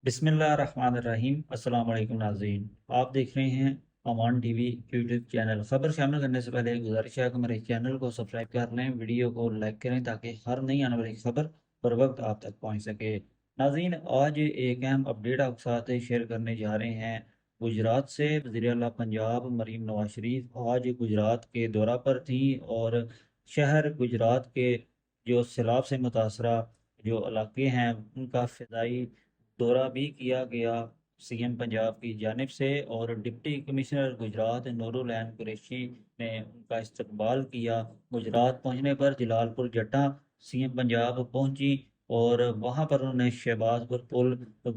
بسم اللہ الرحمن الرحیم۔ السلام علیکم ناظرین، آپ دیکھ رہے ہیں امان ٹی وی یوٹیوب چینل۔ خبر شامل کرنے سے پہلے ایک گزارش ہے کہ میرے چینل کو سبسکرائب کر لیں، ویڈیو کو لائک کریں تاکہ ہر نئی آنے والی خبر پر وقت آپ تک پہنچ سکے۔ ناظرین، آج ایک اہم اپڈیٹ آپ کے ساتھ شیئر کرنے جا رہے ہیں۔ گجرات سے وزیر اعلیٰ پنجاب مریم نواز شریف آج گجرات کے دورہ پر تھیں اور شہر گجرات کے جو سیلاب سے متاثرہ جو علاقے ہیں ان کا فضائی دورہ بھی کیا گیا سی ایم پنجاب کی جانب سے، اور ڈپٹی کمشنر گجرات نور العین قریشی نے ان کا استقبال کیا۔ گجرات پہنچنے پر جلال پور جٹا سی ایم پنجاب پہنچی اور وہاں پر انہوں نے شہباز پور پل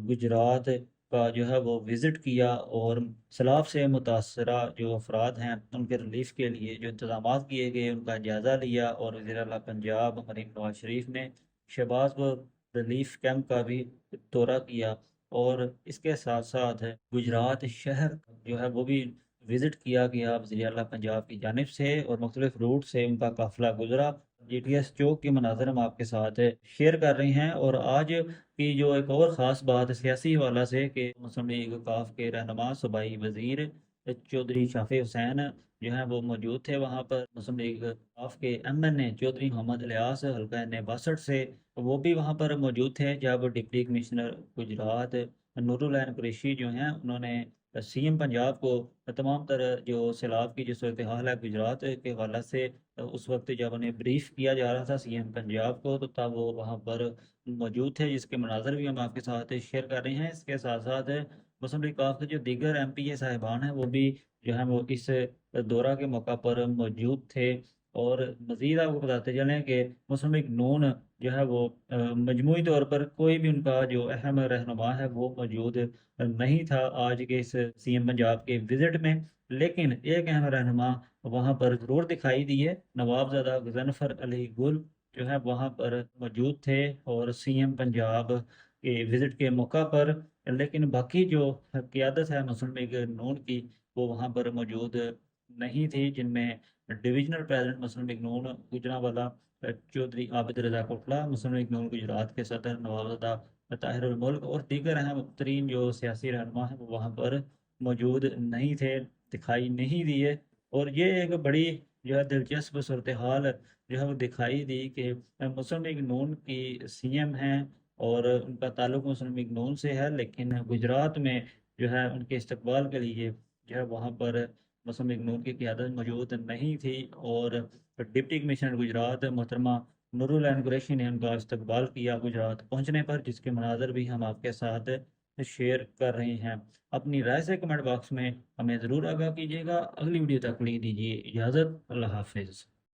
گجرات کا جو ہے وہ وزٹ کیا اور سیلاب سے متاثرہ جو افراد ہیں ان کے ریلیف کے لیے جو انتظامات کیے گئے ان کا جائزہ لیا، اور وزیر اعلیٰ پنجاب مریم نواز شریف نے شہباز پور ریلیف کیمپ کا بھی دورہ کیا، اور اس کے ساتھ ساتھ گجرات شہر جو ہے وہ بھی وزٹ کیا گیا وزیر اعلیٰ پنجاب کی جانب سے، اور مختلف روٹ سے ان کا قافلہ گزرا۔ جی ٹی ایس چوک کے مناظر ہم آپ کے ساتھ شیئر کر رہے ہیں۔ اور آج کی جو ایک اور خاص بات سیاسی حوالہ سے کہ مسلم لیگ کاف کے رہنما صوبائی وزیر چودھری شافی حسین جو ہیں وہ موجود تھے وہاں پر۔ مسلم لیگ کاف کے ایم این اے چودھری محمد الیاس حلقہ N62 سے وہ بھی وہاں پر موجود تھے، جب ڈپٹی کمشنر گجرات نور العین قریشی جو ہیں انہوں نے سی ایم پنجاب کو تمام تر جو سیلاب کی جو صورتحال ہے گجرات کے حوالے سے اس وقت جب انہیں بریف کیا جا رہا تھا سی ایم پنجاب کو تو تب وہ وہاں پر موجود تھے، جس کے مناظر بھی ہم آپ کے ساتھ شیئر کر رہے ہیں۔ اس کے ساتھ ساتھ مسلم لیگ کاف کے جو دیگر ایم پی اے صاحبان ہیں وہ بھی جو ہیں وہ اس دورہ کے موقع پر موجود تھے۔ اور مزید آپ کو بتاتے چلیں کہ مسلم لیگ نون جو ہے وہ مجموعی طور پر کوئی بھی ان کا جو اہم رہنما ہے وہ موجود نہیں تھا آج کے اس سی ایم پنجاب کے وزٹ میں، لیکن ایک اہم رہنما وہاں پر ضرور دکھائی دیے۔ نوابزادہ غضنفر علی گل جو ہے وہاں پر موجود تھے اور سی ایم پنجاب کے وزٹ کے موقع پر، لیکن باقی جو قیادت ہے مسلم لیگ نون کی وہ وہاں پر موجود نہیں تھی، جن میں ڈویژنل پریزیڈنٹ مسلم لیگ نون گوجرانوالہ چودھری عابد رضا کوٹلہ، مسلم لیگ نون گجرات کے صدر نوابزادہ طاہر الملک اور دیگر اہم ترین جو سیاسی رہنما ہیں وہ وہاں پر موجود نہیں تھے، دکھائی نہیں دیے۔ اور یہ ایک بڑی جو ہے دلچسپ صورتحال جو ہے وہ دکھائی دی کہ مسلم لیگ نون کی سی ایم ہیں اور ان کا تعلق مسلم لیگ نون سے ہے، لیکن گجرات میں جو ہے ان کے استقبال کے لیے جو ہے وہاں پر مسلم لیگ نون کی قیادت موجود نہیں تھی، اور ڈپٹی کمشنر گجرات محترمہ نور العین قریشی نے ان کا استقبال کیا گجرات پہنچنے پر، جس کے مناظر بھی ہم آپ کے ساتھ شیئر کر رہے ہیں۔ اپنی رائے سے کمنٹ باکس میں ہمیں ضرور آگاہ کیجیے گا۔ اگلی ویڈیو تک کے لیے دیجیے اجازت۔ اللہ حافظ۔